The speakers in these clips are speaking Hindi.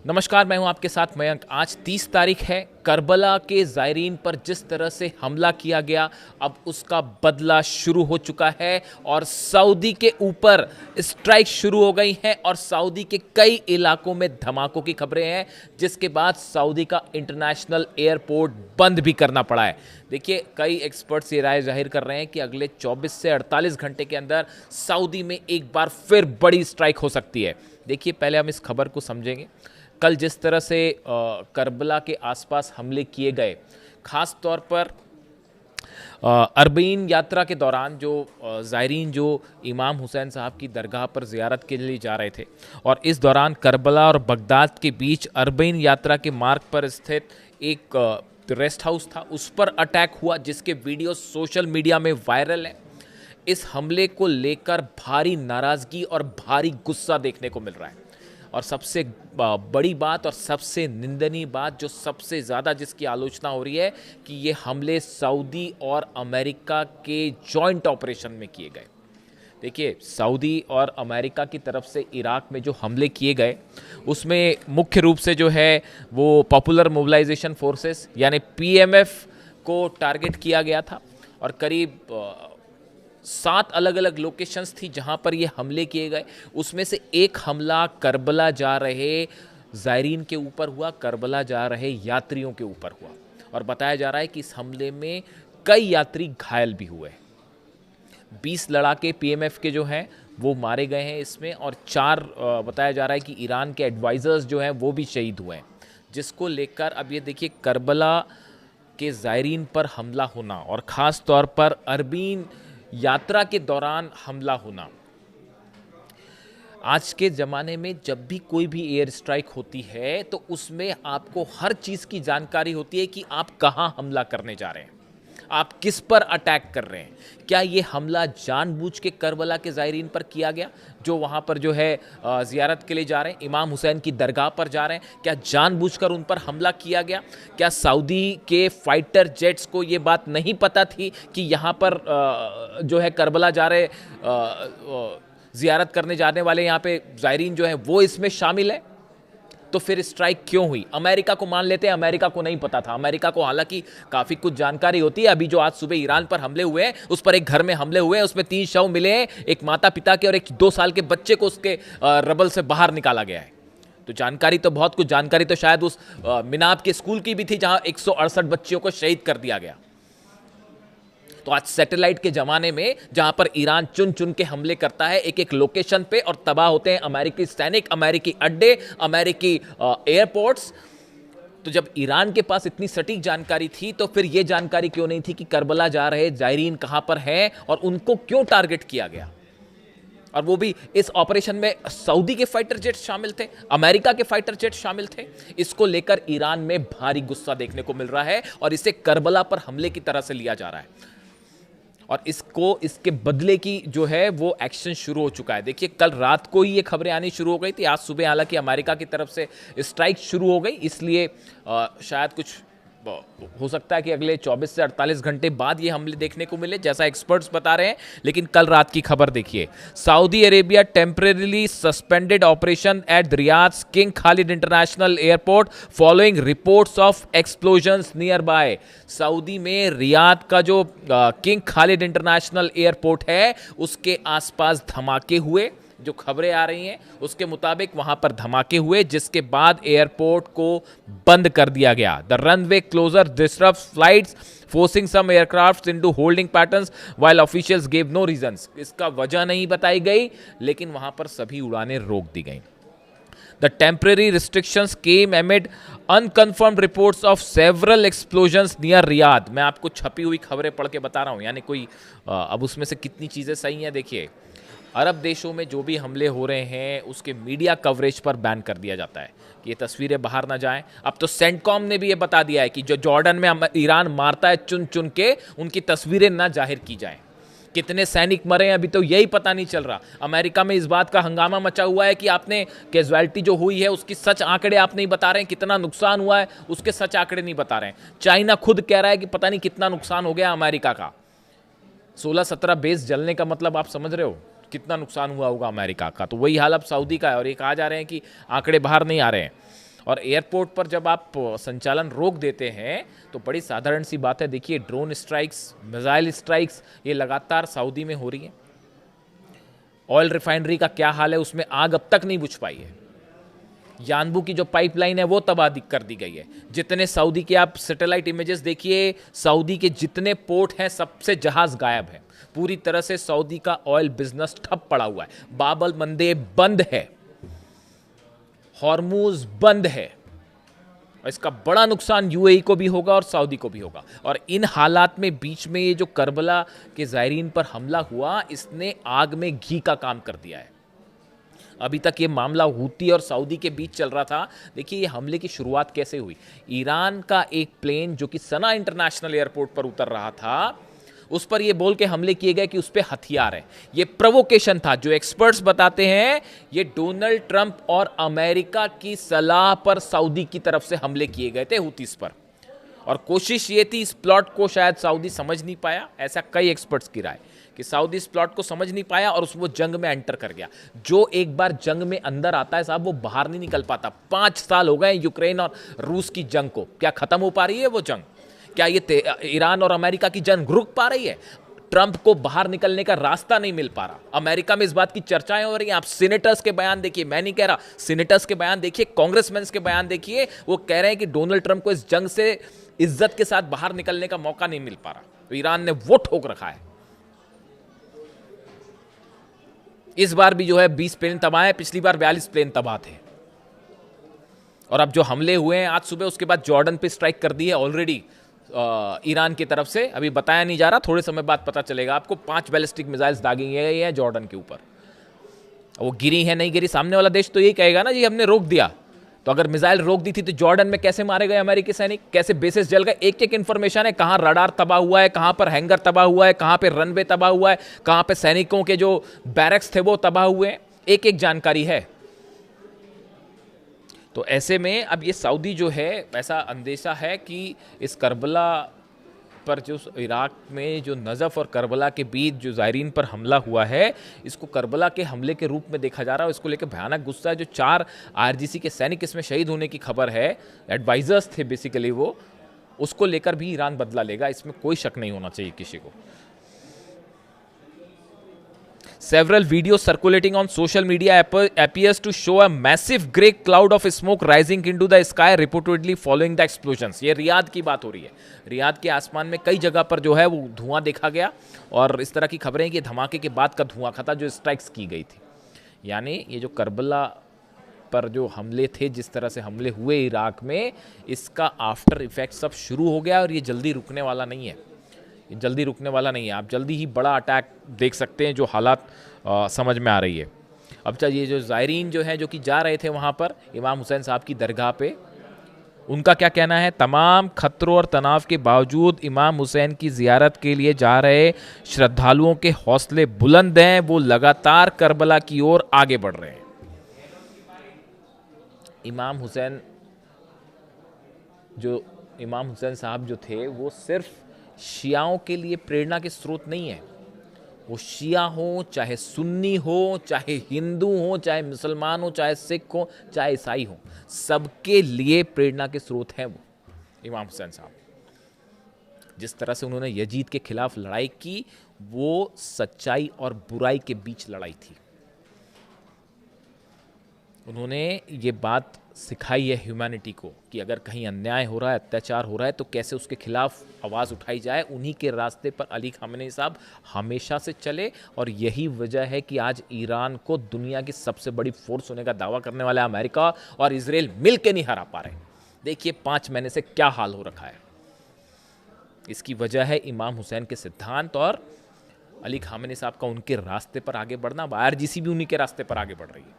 नमस्कार, मैं हूं आपके साथ मयंक। आज 30 तारीख है। करबला के ज़ायरीन पर जिस तरह से हमला किया गया, अब उसका बदला शुरू हो चुका है और सऊदी के ऊपर स्ट्राइक शुरू हो गई हैं और सऊदी के कई इलाकों में धमाकों की खबरें हैं, जिसके बाद सऊदी का इंटरनेशनल एयरपोर्ट बंद भी करना पड़ा है। देखिए, कई एक्सपर्ट्स ये राय जाहिर कर रहे हैं कि अगले 24 से 48 घंटे के अंदर सऊदी में एक बार फिर बड़ी स्ट्राइक हो सकती है। देखिए, पहले हम इस खबर को समझेंगे। कल जिस तरह से करबला के आसपास हमले किए गए, ख़ास तौर पर अरबईन यात्रा के दौरान जो ज़ायरीन जो इमाम हुसैन साहब की दरगाह पर ज़ियारत के लिए जा रहे थे और इस दौरान करबला और बगदाद के बीच अरबईन यात्रा के मार्ग पर स्थित एक रेस्ट हाउस था, उस पर अटैक हुआ, जिसके वीडियो सोशल मीडिया में वायरल है। इस हमले को लेकर भारी नाराज़गी और भारी गुस्सा देखने को मिल रहा है और सबसे बड़ी बात और सबसे निंदनीय बात, जो सबसे ज़्यादा जिसकी आलोचना हो रही है, कि ये हमले सऊदी और अमेरिका के जॉइंट ऑपरेशन में किए गए। देखिए, सऊदी और अमेरिका की तरफ से इराक में जो हमले किए गए, उसमें मुख्य रूप से जो है वो पॉपुलर मोबिलाइजेशन फोर्सेस यानी पीएमएफ को टारगेट किया गया था और करीब 7 अलग अलग लोकेशंस थी जहां पर ये हमले किए गए। उसमें से एक हमला करबला जा रहे ज़ायरीन के ऊपर हुआ, करबला जा रहे यात्रियों के ऊपर हुआ और बताया जा रहा है कि इस हमले में कई यात्री घायल भी हुए। 20 लड़ाके पीएमएफ के जो हैं वो मारे गए हैं इसमें और 4 बताया जा रहा है कि ईरान के एडवाइज़र्स जो हैं वो भी शहीद हुए हैं, जिसको लेकर अब ये देखिए, करबला के ज़ायरीन पर हमला होना और ख़ास तौर पर अरबीन यात्रा के दौरान हमला होना। आज के ज़माने में जब भी कोई भी एयर स्ट्राइक होती है तो उसमें आपको हर चीज़ की जानकारी होती है कि आप कहाँ हमला करने जा रहे हैं, आप किस पर अटैक कर रहे हैं। क्या ये हमला जानबूझ के करबला के ज़ायरीन पर किया गया, जो वहाँ पर जो है ज़ियारत के लिए जा रहे हैं, इमाम हुसैन की दरगाह पर जा रहे हैं? क्या जानबूझकर उन पर हमला किया गया? क्या सऊदी के फाइटर जेट्स को ये बात नहीं पता थी कि यहाँ पर जो है करबला जा रहे ज़ियारत करने जाने वाले यहाँ पे ज़ायरीन जो है वो इसमें शामिल है? तो फिर स्ट्राइक क्यों हुई? अमेरिका को मान लेते हैं, अमेरिका को नहीं पता था। अमेरिका को हालांकि काफ़ी कुछ जानकारी होती है। अभी जो आज सुबह ईरान पर हमले हुए हैं, उस पर एक घर में हमले हुए हैं, उसमें 3 शव मिले हैं, एक माता पिता के और एक 2 साल के बच्चे को उसके रबल से बाहर निकाला गया है। तो जानकारी तो बहुत कुछ, जानकारी तो शायद उस मिनाब के स्कूल की भी थी जहां 168 बच्चियों को शहीद कर दिया गया। तो आज सैटेलाइट के जमाने में जहां पर ईरान चुन चुन के हमले करता है एक एक लोकेशन पे और तबाह होते हैं अमेरिकी सैनिक, अमेरिकी अड्डे, अमेरिकी एयरपोर्ट्स, तो जब ईरान के पास इतनी सटीक जानकारी थी तो फिर यह जानकारी क्यों नहीं थी कि करबला जा रहे ज़ायरीन कहां पर हैं और उनको क्यों टारगेट किया गया? और वो भी इस ऑपरेशन में सऊदी के फाइटर जेट शामिल थे, अमेरिका के फाइटर जेट शामिल थे। इसको लेकर ईरान में भारी गुस्सा देखने को मिल रहा है और इसे करबला पर हमले की तरह से लिया जा रहा है और इसके बदले की जो है वो एक्शन शुरू हो चुका है। देखिए, कल रात को ही ये खबरें आनी शुरू हो गई थी। आज सुबह हालांकि अमेरिका की तरफ से स्ट्राइक शुरू हो गई, इसलिए शायद कुछ हो सकता है कि अगले 24 से 48 घंटे बाद ये हमले देखने को मिले, जैसा एक्सपर्ट्स बता रहे हैं। लेकिन कल रात की खबर देखिए, Saudi Arabia temporarily suspended operation at Riyadh's King Khalid International Airport following reports of explosions nearby. Saudi में रियाद का जो किंग खालिद इंटरनेशनल एयरपोर्ट है, उसके आसपास धमाके हुए। जो खबरें आ रही हैं उसके मुताबिक वहां पर धमाके हुए, जिसके बाद एयरपोर्ट को बंद कर दिया गया। The runway closure disrupt flights forcing some aircraft into holding patterns while officials give no reasons. इसका वजह नहीं बताई गई, लेकिन वहां पर सभी उड़ानें रोक दी गई। The temporary restrictions came amid unconfirmed reports of several explosions near Riyadh। मैं आपको छपी हुई खबरें पढ़ के बता रहा हूँ, यानी कोई अब उसमें से कितनी चीज़ें सही हैं। देखिए, अरब देशों में जो भी हमले हो रहे हैं उसके मीडिया कवरेज पर बैन कर दिया जाता है कि ये तस्वीरें बाहर ना जाएं। अब तो सेंटकॉम ने भी ये बता दिया है कि जो जॉर्डन में ईरान मारता है चुन चुन के, उनकी तस्वीरें ना जाहिर की जाएं। कितने सैनिक मरे हैं अभी तो यही पता नहीं चल रहा। अमेरिका में इस बात का हंगामा मचा हुआ है कि आपने कैजुअलिटी जो हुई है उसकी सच आंकड़े आप नहीं बता रहे हैं, कितना नुकसान हुआ है उसके सच आंकड़े नहीं बता रहे हैं। चाइना खुद कह रहा है कि पता नहीं कितना नुकसान हो गया अमेरिका का। 16-17 बेस जलने का मतलब आप समझ रहे हो कितना नुकसान हुआ होगा अमेरिका का। तो वही हाल अब सऊदी का है और ये कहा जा रहे हैं कि आंकड़े बाहर नहीं आ रहे हैं। और एयरपोर्ट पर जब आप संचालन रोक देते हैं तो बड़ी साधारण सी बात है। देखिए ड्रोन स्ट्राइक्स, मिसाइल स्ट्राइक्स ये लगातार सऊदी में हो रही हैं। ऑयल रिफाइनरी का क्या हाल है, उसमें आग अब तक नहीं बुझ पाई है। यानबू की जो पाइपलाइन है वो तबाह कर दी गई है। जितने सऊदी के आप सैटेलाइट इमेजेस देखिए, सऊदी के जितने पोर्ट हैं सबसे जहाज गायब है। पूरी तरह से सऊदी का ऑयल बिजनेस ठप पड़ा हुआ है। बाब मंदेब बंद है, हॉर्मूज बंद है, और इसका बड़ा नुकसान यूएई को भी होगा और सऊदी को भी होगा। और इन हालात में बीच में ये जो करबला के ज़ायरीन पर हमला हुआ, इसने आग में घी का काम कर दिया है। अभी तक ये मामला हूती और सऊदी के बीच चल रहा था। देखिए ये हमले की शुरुआत कैसे हुई। ईरान का एक प्लेन जो कि सना इंटरनेशनल एयरपोर्ट पर उतर रहा था, उस पर ये बोल के हमले किए गए कि उस पर हथियार है। ये प्रोवोकेशन था। जो एक्सपर्ट्स बताते हैं ये डोनाल्ड ट्रंप और अमेरिका की सलाह पर सऊदी की तरफ से हमले किए गए थे हूतीस पर। और कोशिश ये थी, इस प्लॉट को शायद सऊदी समझ नहीं पाया, ऐसा कई एक्सपर्ट्स की राय कि सऊदी इस प्लॉट को समझ नहीं पाया और वो जंग में एंटर कर गया। जो एक बार जंग में अंदर आता है साहब, वो बाहर नहीं निकल पाता। 5 साल हो गए यूक्रेन और रूस की जंग को, क्या खत्म हो पा रही है वो जंग? क्या ये ईरान और अमेरिका की जंग रुक पा रही है? ट्रंप को बाहर निकलने का रास्ता नहीं मिल पा रहा। अमेरिका में इस बात की चर्चाएं हो रही हैं। आप सीनेटर्स के बयान देखिए, मैं नहीं कह रहा, सीनेटर्स के बयान देखिए, कांग्रेसमैन के बयान देखिए, वो कह रहे हैं कि डोनाल्ड ट्रंप को इस जंग से इज्जत के साथ बाहर निकलने का मौका नहीं मिल पा रहा। तो ईरान ने वो ठोक रखा है। इस बार भी जो है 20 प्लेन तबाह है, पिछली बार 42 प्लेन तबाह थे। और अब जो हमले हुए हैं आज सुबह, उसके बाद जॉर्डन पे स्ट्राइक कर दी है ऑलरेडी ईरान की तरफ से। अभी बताया नहीं जा रहा, थोड़े समय बाद पता चलेगा आपको। 5 बैलिस्टिक मिसाइल्स दागी गई हैं जॉर्डन के ऊपर। वो गिरी है नहीं गिरी, सामने वाला देश तो यही कहेगा ना जी हमने रोक दिया। तो अगर मिसाइल रोक दी थी तो जॉर्डन में कैसे मारे गए अमेरिकी सैनिक, कैसे बेसिस जल गए? एक एक इंफॉर्मेशन है। कहां रडार तबाह हुआ है, कहां पर हैंगर तबाह हुआ है, कहां पे रनवे तबाह हुआ है, कहां पे सैनिकों के जो बैरक्स थे वो तबाह हुए हैं, एक एक जानकारी है। तो ऐसे में अब ये सऊदी जो है, ऐसा अंदेशा है कि इस करबला पर जो इराक में जो नजफ और करबला के बीच जो ज़ायरीन पर हमला हुआ है, इसको करबला के हमले के रूप में देखा जा रहा है। इसको लेकर भयानक गुस्सा है। जो 4 आईआरजीसी के सैनिक इसमें शहीद होने की खबर है, एडवाइजर्स थे बेसिकली वो, उसको लेकर भी ईरान बदला लेगा, इसमें कोई शक नहीं होना चाहिए किसी को। Several videos circulating on social media appears to show a massive grey cloud of smoke rising into the sky reportedly following the explosions। ये रियाद की बात हो रही है। रियाद के आसमान में कई जगह पर जो है वो धुआं देखा गया, और इस तरह की खबरें हैं कि धमाके के बाद का धुआं था जो स्ट्राइक्स की गई थी। यानी ये जो करबला पर जो हमले थे, जिस तरह से हमले हुए इराक में, इसका आफ्टर इफेक्ट सब शुरू हो गया और ये जल्दी रुकने वाला नहीं है। जल्दी रुकने वाला नहीं है। आप जल्दी ही बड़ा अटैक देख सकते हैं, जो हालात समझ में आ रही है। अब ये जो ज़ायरीन जो है, जो कि जा रहे थे वहाँ पर इमाम हुसैन साहब की दरगाह पे, उनका क्या कहना है? तमाम खतरों और तनाव के बावजूद इमाम हुसैन की ज़ियारत के लिए जा रहे श्रद्धालुओं के हौसले बुलंद हैं। वो लगातार करबला की ओर आगे बढ़ रहे हैं। इमाम हुसैन साहब जो थे, वो सिर्फ शियाओं के लिए प्रेरणा के स्रोत नहीं है। वो शिया हो, चाहे सुन्नी हो, चाहे हिंदू हो, चाहे मुसलमान हो, चाहे सिख हो, चाहे ईसाई हो, सबके लिए प्रेरणा के स्रोत हैं वो इमाम हुसैन साहब। जिस तरह से उन्होंने यजीद के खिलाफ लड़ाई की, वो सच्चाई और बुराई के बीच लड़ाई थी। उन्होंने ये बात सिखाई है ह्यूमैनिटी को कि अगर कहीं अन्याय हो रहा है, अत्याचार हो रहा है, तो कैसे उसके खिलाफ आवाज़ उठाई जाए। उन्हीं के रास्ते पर अली खामेनी साहब हमेशा से चले, और यही वजह है कि आज ईरान को दुनिया की सबसे बड़ी फोर्स होने का दावा करने वाला अमेरिका और इजराइल मिल के नहीं हरा पा रहे। देखिए 5 महीने से क्या हाल हो रखा है। इसकी वजह है इमाम हुसैन के सिद्धांत और अली खामेनी साहब का उनके रास्ते पर आगे बढ़ना। आईआरजीसी भी उन्हीं के रास्ते पर आगे बढ़ रही है।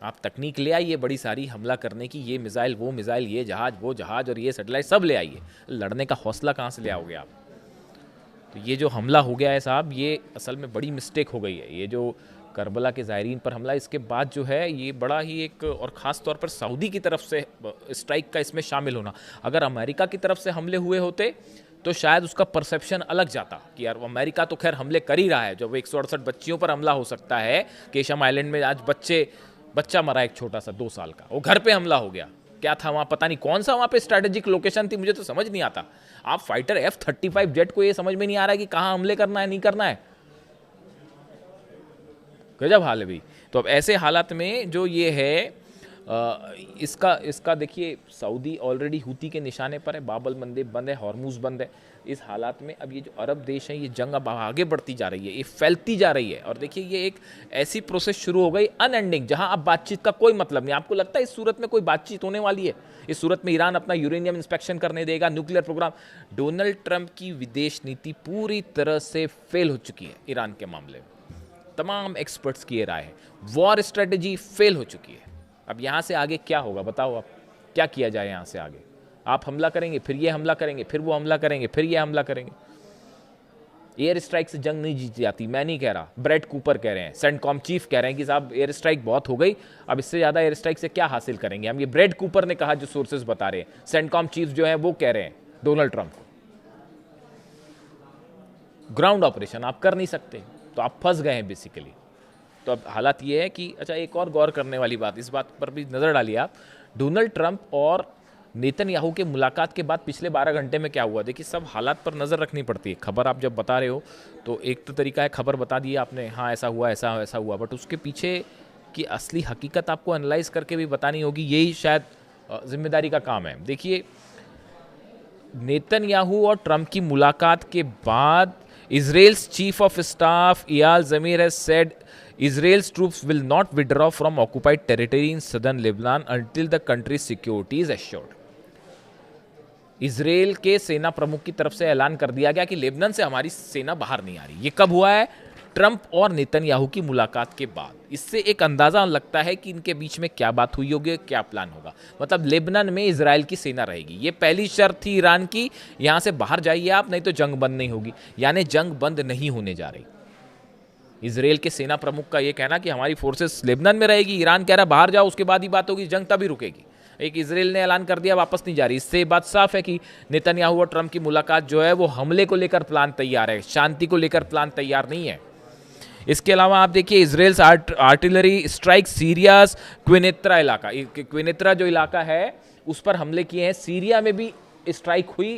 आप तकनीक ले आइए बड़ी सारी हमला करने की, ये मिसाइल वो मिसाइल, ये जहाज वो जहाज, और ये सैटेलाइट सब ले आइए। लड़ने का हौसला कहाँ से ले आओगे आप? तो ये जो हमला हो गया है साहब, ये असल में बड़ी मिस्टेक हो गई है। ये जो करबला के ज़ायरीन पर हमला, इसके बाद जो है ये बड़ा ही एक, और ख़ास तौर पर सऊदी की तरफ से स्ट्राइक का इसमें शामिल होना। अगर अमेरिका की तरफ से हमले हुए होते तो शायद उसका परसेप्शन अलग जाता कि यार अमेरिका तो खैर हमले कर ही रहा है। जब 168 बच्चियों पर हमला हो सकता है, केशम आइलैंड में आज बच्चे बच्चा मरा एक छोटा सा 2 साल का, वो घर पे हमला हो गया। क्या था वहाँ, पता नहीं कौन सा वहाँ पे स्ट्रैटेजिक लोकेशन थी, मुझे तो समझ नहीं आता। आप फाइटर F-35 जेट को ये समझ में नहीं आ रहा है कि कहाँ हमले करना है, नहीं करना है। गजब हाल है भाई। तो अब ऐसे हालात में जो ये है इसका देखिए, सऊदी ऑलरेडी हूती के निशाने पर है, बाबल मंदेब बंद है, हॉर्मुज बंद है। इस हालात में अब ये जो अरब देश हैं, ये जंग अब आगे बढ़ती जा रही है, ये फैलती जा रही है। और देखिए ये एक ऐसी प्रोसेस शुरू हो गई अनएंडिंग, जहां अब बातचीत का कोई मतलब नहीं। आपको लगता है इस सूरत में कोई बातचीत होने वाली है? इस सूरत में ईरान अपना यूरेनियम इंस्पेक्शन करने देगा, न्यूक्लियर प्रोग्राम? डोनाल्ड ट्रंप की विदेश नीति पूरी तरह से फेल हो चुकी है ईरान के मामले में। तमाम एक्सपर्ट्स की ये राय है, वॉर स्ट्रेटेजी फेल हो चुकी है। अब यहाँ से आगे क्या होगा बताओ, आप क्या किया जाए यहाँ से आगे? आप हमला करेंगे, फिर ये हमला करेंगे, फिर वो हमला करेंगे, फिर ये हमला करेंगे। एयर स्ट्राइक से जंग नहीं जीती जाती, मैं नहीं कह रहा, ब्रेड कूपर कह रहे हैं, सेंटकॉम चीफ कह रहे हैं कि साहब एयर स्ट्राइक बहुत हो गई, अब इससे ज़्यादा एयर स्ट्राइक से क्या हासिल करेंगे हम। ये ब्रेड कूपर ने कहा, जो सोर्सेज बता रहे हैं, सेंटकॉम चीफ जो है वो कह रहे हैं डोनाल्ड ट्रंप को। ग्राउंड ऑपरेशन आप कर नहीं सकते, तो आप फंस गए हैं बेसिकली। तो अब हालात ये है कि अच्छा, एक और गौर करने वाली बात, इस बात पर भी नज़र डालिए आप, डोनाल्ड ट्रंप और नेतन्याहू के मुलाकात के बाद पिछले 12 घंटे में क्या हुआ। देखिए, सब हालात पर नज़र रखनी पड़ती है। खबर आप जब बता रहे हो तो एक तो तरीका है, खबर बता दी आपने, हाँ ऐसा हुआ, ऐसा हुआ, बट उसके पीछे की असली हकीकत आपको एनालाइज करके भी बतानी होगी। यही शायद जिम्मेदारी का काम है। देखिए, नेतन्याहू और ट्रंप की मुलाकात के बाद Israel's chief of staff इयाल Zamir has said Israel's troops will not withdraw from occupied territory in southern Lebanon until the country's security is assured. Israel के सेना प्रमुख की तरफ से ऐलान कर दिया गया कि लेबनान से हमारी सेना बाहर नहीं आ रही। ये कब हुआ है? ट्रंप और नेतन्याहू की मुलाकात के बाद। इससे एक अंदाजा लगता है कि इनके बीच में क्या बात हुई होगी, क्या प्लान होगा। मतलब लेबनान में इजराइल की सेना रहेगी, ये पहली शर्त थी ईरान की, यहां से बाहर जाइए आप, नहीं तो जंग बंद नहीं होगी। यानी जंग बंद नहीं होने जा रही। इजराइल के सेना प्रमुख का यह कहना कि हमारी फोर्सेस लेबनान में रहेगी, ईरान कह रहा बाहर जाओ, उसके बाद ही बात होगी, जंग तभी रुकेगी। एक इजराइल ने ऐलान कर दिया वापस नहीं जा रही। इससे बात साफ है कि नेतन्याहू और ट्रंप की मुलाकात जो है वो हमले को लेकर प्लान तैयार है, शांति को लेकर प्लान तैयार नहीं है। इसके अलावा आप देखिए, इजराइल्स आर्टिलरी स्ट्राइक सीरियास क्विनेत्रा इलाका, क्विनेत्रा जो इलाका है उस पर हमले किए हैं। सीरिया में भी स्ट्राइक हुई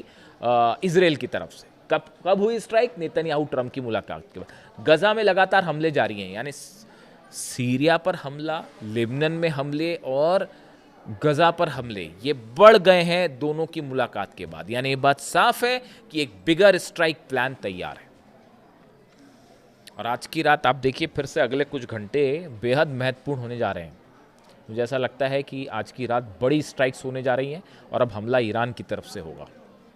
इजराइल की तरफ से। कब हुई स्ट्राइक? नेतन्याहू ट्रंप की मुलाकात के बाद। गजा में लगातार हमले जारी हैं, यानी सीरिया पर हमला, लेबनान में हमले और गजा पर हमले, ये बढ़ गए हैं दोनों की मुलाकात के बाद। यानी ये बात साफ है कि एक बिगर स्ट्राइक प्लान तैयार है। और आज की रात आप देखिए, फिर से अगले कुछ घंटे बेहद महत्वपूर्ण होने जा रहे हैं। मुझे ऐसा लगता है कि आज की रात बड़ी स्ट्राइक्स होने जा रही हैं और अब हमला ईरान की तरफ से होगा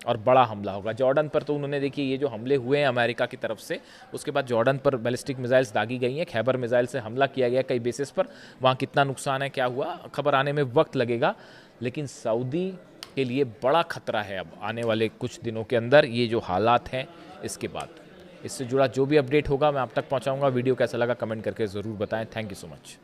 और बड़ा हमला होगा। जॉर्डन पर तो उन्होंने देखिए ये जो हमले हुए हैं अमेरिका की तरफ से, उसके बाद जॉर्डन पर बैलिस्टिक मिसाइल्स दागी गई हैं, खैबर मिसाइल से हमला किया गया कई बेसिस पर। वहाँ कितना नुकसान है, क्या हुआ, खबर आने में वक्त लगेगा। लेकिन सऊदी के लिए बड़ा खतरा है अब आने वाले कुछ दिनों के अंदर, ये जो हालात हैं इसके बाद। इससे जुड़ा जो भी अपडेट होगा मैं आप तक पहुँचाऊँगा। वीडियो कैसा लगा कमेंट करके ज़रूर बताएँ। Thank you so much.